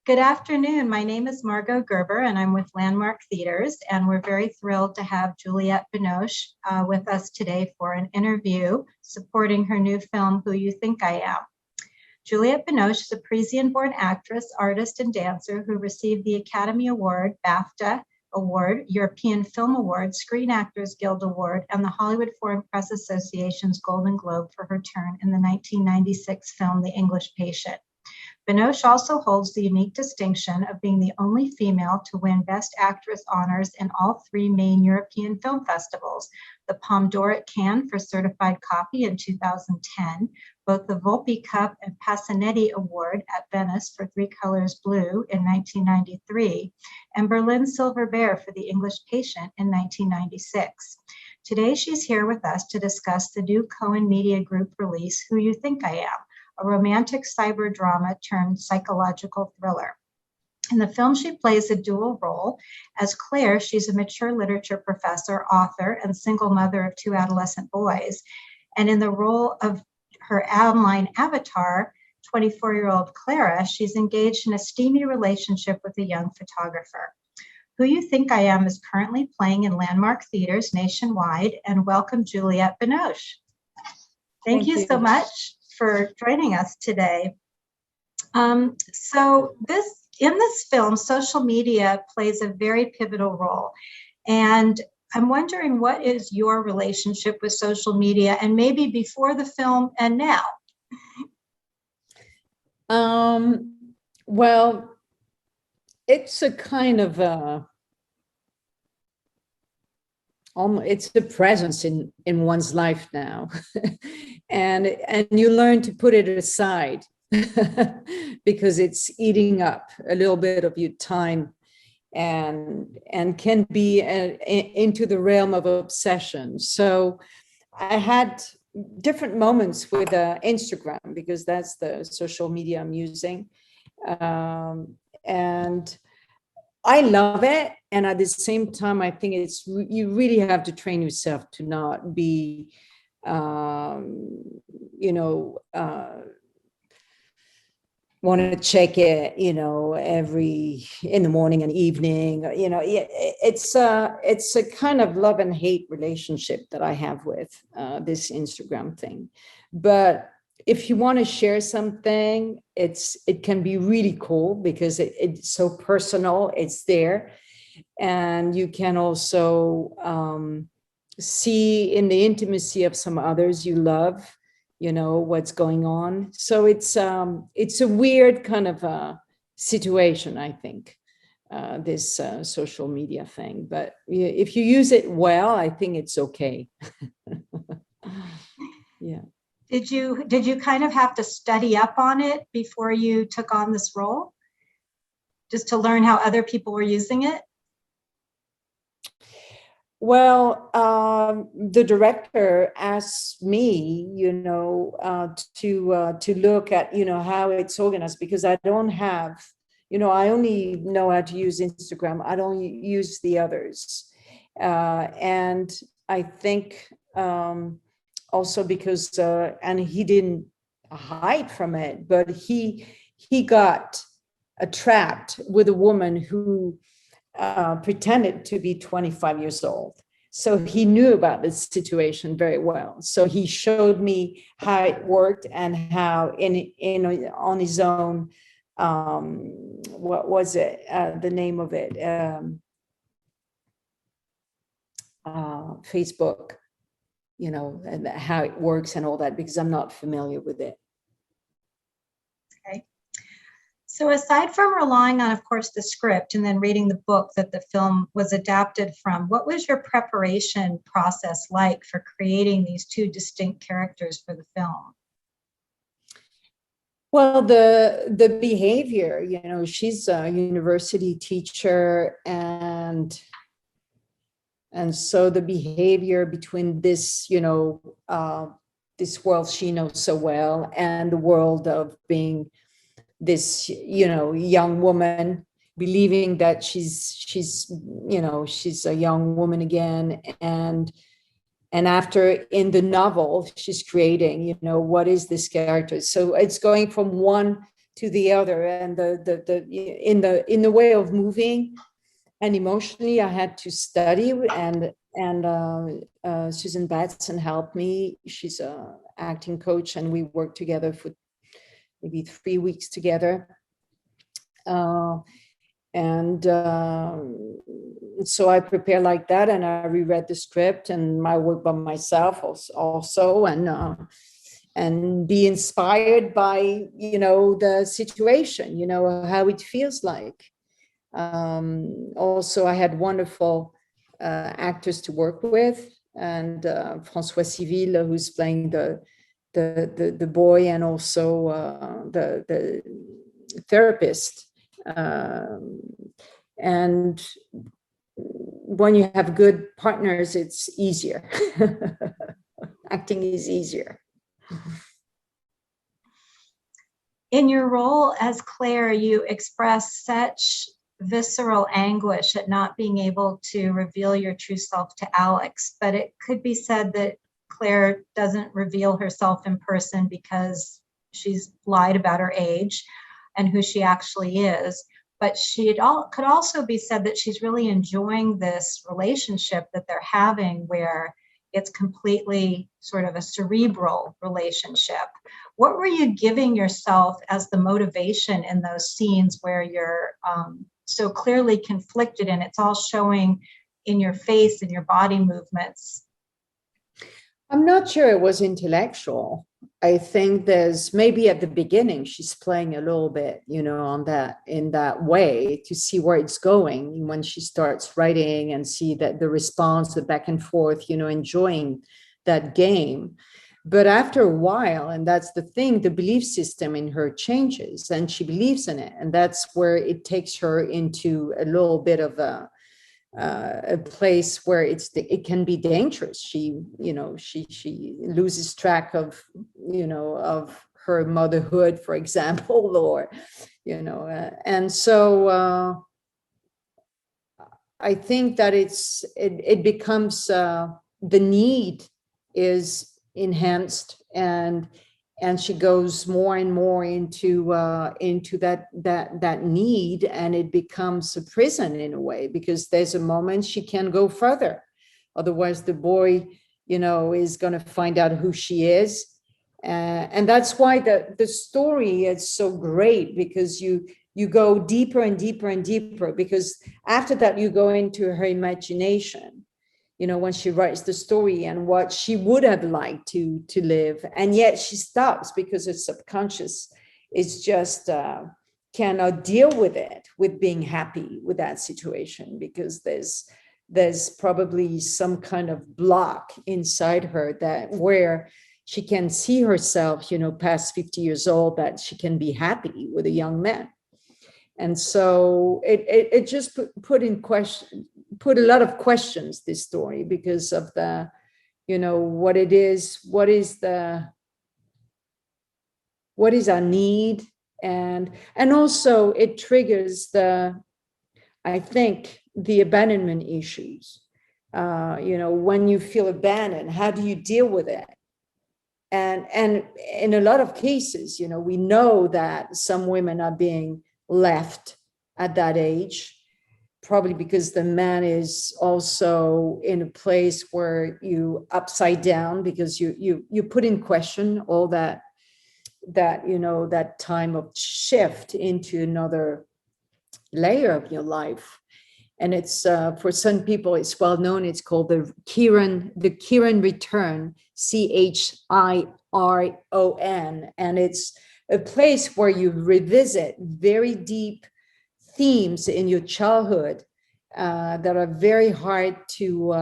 Good afternoon. My name is Margot Gerber, and I'm with Landmark Theaters, and we're very thrilled to have Juliette Binoche with us today for an interview supporting her new film, Who You Think I Am. Juliette Binoche is a Parisian-born actress, artist, and dancer who received the Academy Award, BAFTA Award, European Film Award, Screen Actors Guild Award, and the Hollywood Foreign Press Association's Golden Globe for her turn in the 1996 film, The English Patient. Binoche also holds the unique distinction of being the only female to win Best Actress honors in all three main European film festivals, the Palme d'Or at Cannes for Certified Copy in 2010, both the Volpi Cup and Passanetti Award at Venice for Three Colors Blue in 1993, and Berlin Silver Bear for The English Patient in 1996. Today, she's here with us to discuss the new Cohen Media Group release, Who You Think I Am, a romantic cyber drama turned psychological thriller. In the film, she plays a dual role. As Claire, she's a mature literature professor, author, and single mother of two adolescent boys. And in the role of her online avatar, 24-year-old Clara, she's engaged in a steamy relationship with a young photographer. Who You Think I Am is currently playing in Landmark Theaters nationwide, and welcome Juliette Binoche. Thank you so much for joining us today. So in this film, social media plays a very pivotal role. And I'm wondering, what is your relationship with social media, and maybe before the film and now? Well, it's a kind of it's the presence in one's life now. and you learn to put it aside because it's eating up a little bit of your time and can be into the realm of obsession. So I had different moments with Instagram, because that's the social media I'm using. And I love it. And at the same time, I think you really have to train yourself to not be, want to check it, every in the morning and evening. It's a kind of love and hate relationship that I have with this Instagram thing. But if you want to share something, it can be really cool because it's so personal. It's there, and you can also see in the intimacy of some others you love, what's going on. So it's a weird kind of situation, I think, this social media thing. But if you use it well, I think it's okay. Yeah. Did you kind of have to study up on it before you took on this role, just to learn how other people were using it? Well, the director asked me, to look at, how it's organized, because I don't have, I only know how to use Instagram. I don't use the others. And I think also because, and he didn't hide from it, but he got trapped with a woman who pretended to be 25 years old. So he knew about this situation very well. So he showed me how it worked and how on his own, what was it? The name of it? Facebook, and how it works and all that, because I'm not familiar with it. Okay. So aside from relying on, of course, the script and then reading the book that the film was adapted from, what was your preparation process like for creating these two distinct characters for the film? Well, the behavior, she's a university teacher, and so the behavior between this, this world she knows so well and the world of being this, young woman, believing that she's a young woman again. And after, in the novel, she's creating, what is this character? So it's going from one to the other, and in the way of moving and emotionally, I had to study, and Susan Batson helped me. She's a acting coach, and we worked together for maybe 3 weeks together. And so I prepared like that, and I reread the script and my work by myself also, and be inspired by, the situation, how it feels like. Also, I had wonderful actors to work with, and François Civil, who's playing the boy, and also the therapist. And when you have good partners, it's easier. Acting is easier. In your role as Claire, you express such visceral anguish at not being able to reveal your true self to Alex, but it could be said that Claire doesn't reveal herself in person because she's lied about her age and who she actually is. But could also be said that she's really enjoying this relationship that they're having, where it's completely sort of a cerebral relationship. What were you giving yourself as the motivation in those scenes where you're so clearly conflicted, and it's all showing in your face and your body movements? I'm not sure it was intellectual. I think there's maybe at the beginning she's playing a little bit, on that, in that way, to see where it's going when she starts writing, and see that the response, the back and forth, enjoying that game. But after a while, and that's the thing, the belief system in her changes, and she believes in it, and that's where it takes her into a little bit of a place where it can be dangerous. She loses track of her motherhood, for example, or and so I think that it becomes the need is enhanced, and she goes more and more into that need, and it becomes a prison in a way, because there's a moment she can't go further. Otherwise, the boy, is going to find out who she is. And that's why the story is so great, because you go deeper and deeper and deeper, because after that, you go into her imagination, when she writes the story, and what she would have liked to live. And yet she stops, because her subconscious is just cannot deal with being happy with that situation, because there's probably some kind of block inside her that where she can see herself, past 50 years old, that she can be happy with a young man. And so it just put a lot of questions, this story, because of the, what is our need, and also it triggers I think the abandonment issues. When you feel abandoned, how do you deal with it? And in a lot of cases, we know that some women are being left at that age, probably because the man is also in a place where you upside down, because you put in question all that time of shift into another layer of your life. And it's for some people, it's well known. It's called the Chiron return, CHIRON, and it's a place where you revisit very deep themes in your childhood that are very hard to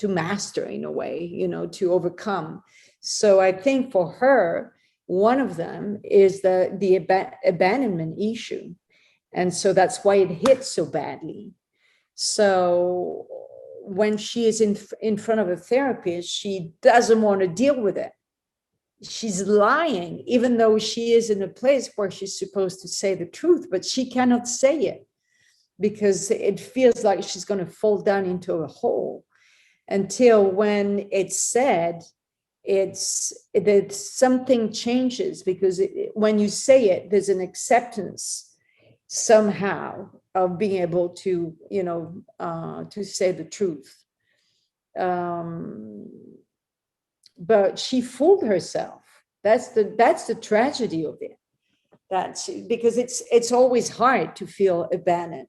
master, in a way, to overcome. So I think for her, one of them is the abandonment issue. And so that's why it hits so badly. So when she is in front of a therapist, she doesn't want to deal with it. She's lying, even though she is in a place where she's supposed to say the truth, but she cannot say it, because it feels like she's going to fall down into a hole, until when it's said, it's that something changes, because when you say it, there's an acceptance somehow of being able to, to say the truth. But she fooled herself. That's the tragedy of it. That's because it's always hard to feel abandoned.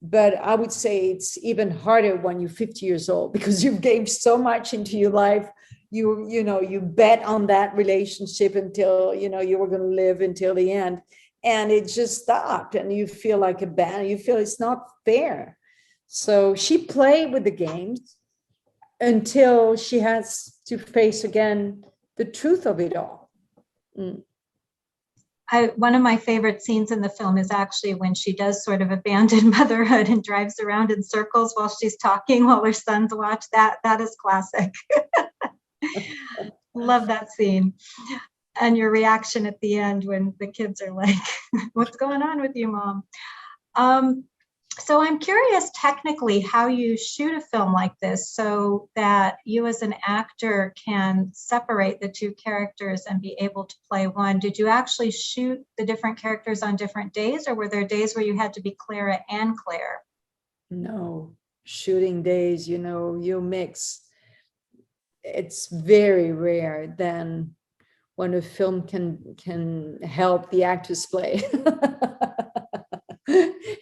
But I would say it's even harder when you're 50 years old, because you've gave so much into your life. You bet on that relationship until, you were going to live until the end, and it just stopped, and you feel like abandoned. You feel it's not fair. So she played with the games until she has to face again the truth of it all. One of my favorite scenes in the film is actually when she does sort of abandon motherhood and drives around in circles while she's talking while her sons watch. That is classic. Love that scene. And your reaction at the end when the kids are like, what's going on with you, Mom? So I'm curious technically how you shoot a film like this so that you as an actor can separate the two characters and be able to play one. Did you actually shoot the different characters on different days, or were there days where you had to be Clara and Claire? No, shooting days, you mix. It's very rare then when a film can help the actors play.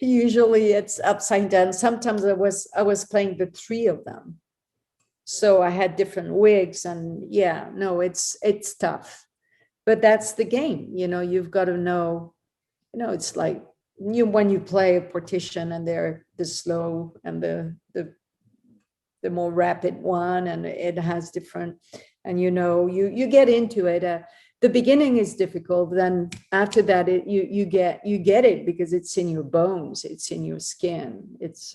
Usually it's upside down. Sometimes I was playing the three of them, so I had different wigs, and it's tough, but that's the game. You've got to know. It's like when you play a partition, and they're the slow and the more rapid one, and it has different, and you get into it. The beginning is difficult. Then after that, you get it, because it's in your bones, it's in your skin. It's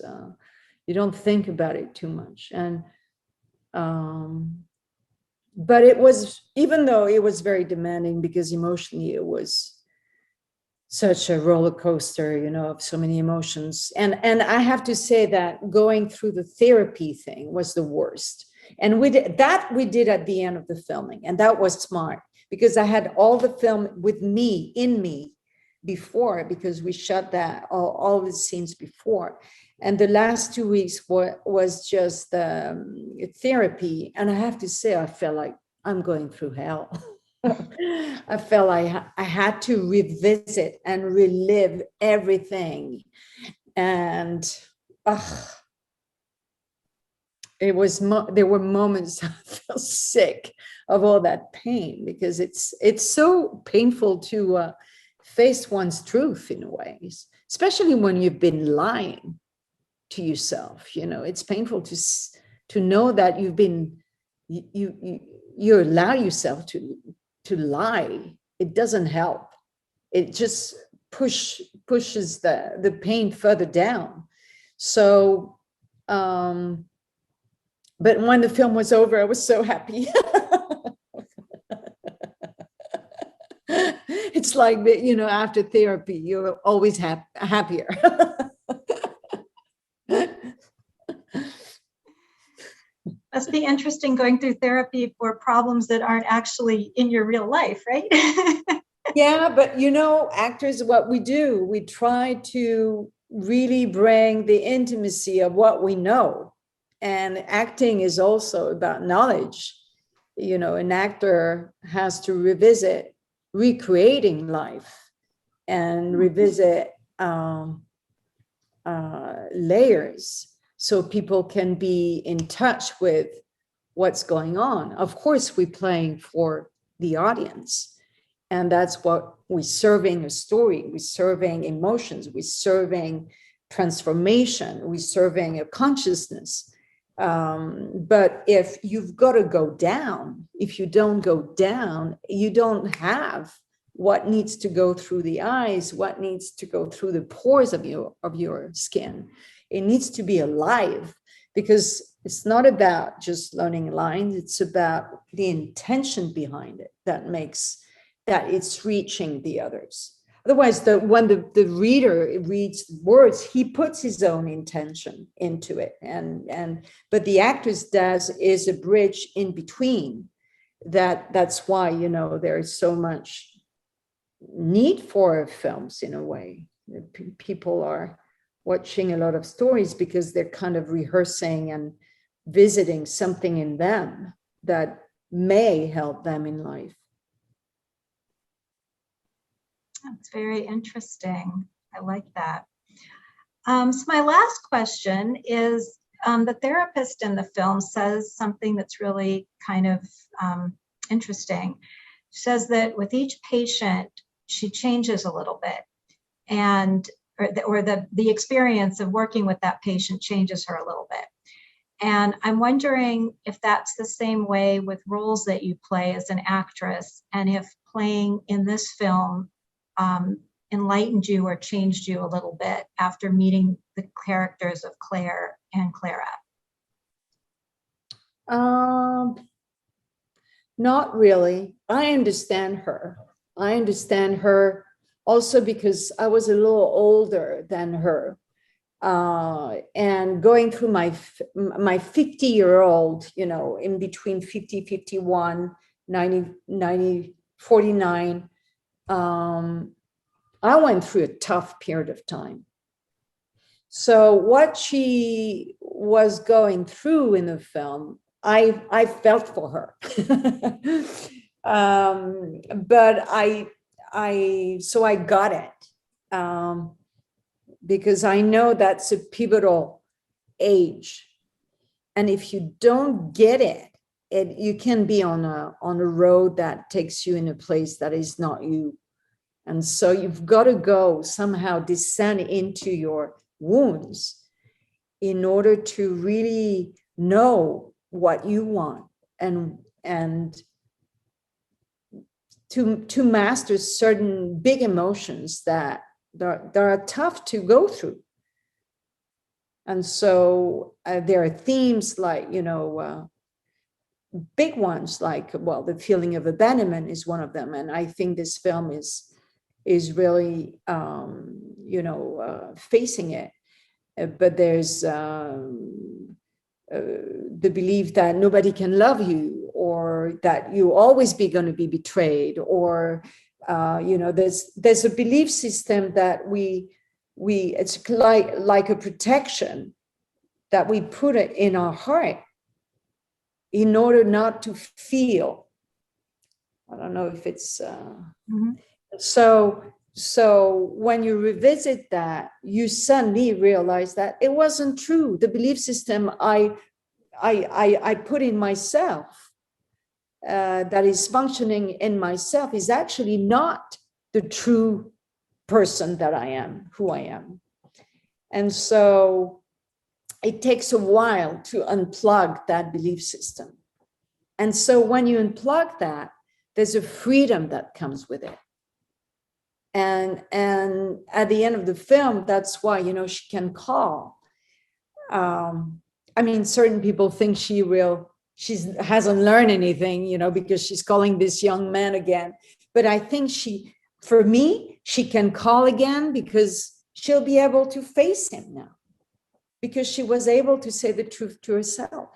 you don't think about it too much. And but it was, even though it was very demanding, because emotionally it was such a roller coaster, of so many emotions. And I have to say that going through the therapy thing was the worst. And we did at the end of the filming, and that was smart, because I had all the film with me, in me, before, because we shot that all the scenes before. And the last 2 weeks was just therapy. And I have to say, I felt like I'm going through hell. I felt like I had to revisit and relive everything. And there were moments I felt sick of all that pain, because it's so painful to face one's truth in ways, especially when you've been lying to yourself. It's painful to know that you allow yourself to lie. It doesn't help. It just pushes the pain further down. So but when the film was over, I was so happy. It's like, after therapy, you're always happier. Must be interesting going through therapy for problems that aren't actually in your real life, right? Yeah, but actors, what we do, we try to really bring the intimacy of what we know. And acting is also about knowledge. An actor has to revisit recreating life and revisit layers, so people can be in touch with what's going on. Of course, we're playing for the audience, and that's what we're serving: a story, we're serving emotions, we're serving transformation, we're serving a consciousness. But if you've got to go down, if you don't go down, you don't have what needs to go through the eyes, what needs to go through the pores of your skin. It needs to be alive, because it's not about just learning lines. It's about the intention behind it that makes that it's reaching the others. Otherwise, when the reader reads words, he puts his own intention into it. But the actress is a bridge in between that's why, there is so much need for films in a way. People are watching a lot of stories because they're kind of rehearsing and visiting something in them that may help them in life. That's very interesting. I like that. So my last question is, the therapist in the film says something that's really kind of interesting. She says that with each patient, she changes a little bit, and or the experience of working with that patient changes her a little bit. And I'm wondering if that's the same way with roles that you play as an actress, and if playing in this film enlightened you or changed you a little bit after meeting the characters of Claire and Clara. Not really. I understand her. Also because I was a little older than her. And going through my 50-year-old, in between 50, 51, 90, 49, I went through a tough period of time. So what she was going through in the film, I felt for her. But so I got it. Because I know that's a pivotal age. And if you don't get it, you can be on a road that takes you in a place that is not you. And so you've got to go somehow descend into your wounds in order to really know what you want and to master certain big emotions that are tough to go through. And so there are themes like, big ones like, well, the feeling of abandonment is one of them. And I think this film is really, facing it. But there's the belief that nobody can love you, or that you always be going to be betrayed, or there's a belief system that it's like a protection that we put it in our heart in order not to feel. I don't know if it's so when you revisit that, you suddenly realize that it wasn't true. The belief system I put in myself, that is functioning in myself, is actually not the true person that I am, who I am. And so it takes a while to unplug that belief system. And so when you unplug that, there's a freedom that comes with it. And at the end of the film, that's why, she can call. Certain people think she hasn't learned anything, because she's calling this young man again. But I think for me, she can call again because she'll be able to face him now, because she was able to say the truth to herself.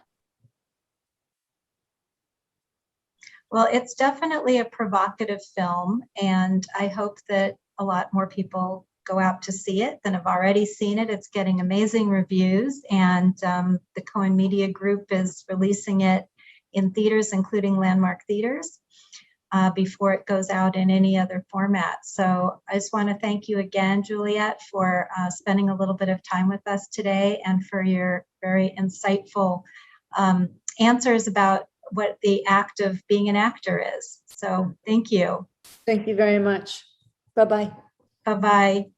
Well, it's definitely a provocative film, and I hope that a lot more people go out to see it than have already seen it. It's getting amazing reviews, and the Cohen Media Group is releasing it in theaters, including Landmark Theaters, before it goes out in any other format. So I just want to thank you again, Juliette, for spending a little bit of time with us today, and for your very insightful answers about what the act of being an actor is. So thank you. Thank you very much. Bye-bye. Bye-bye.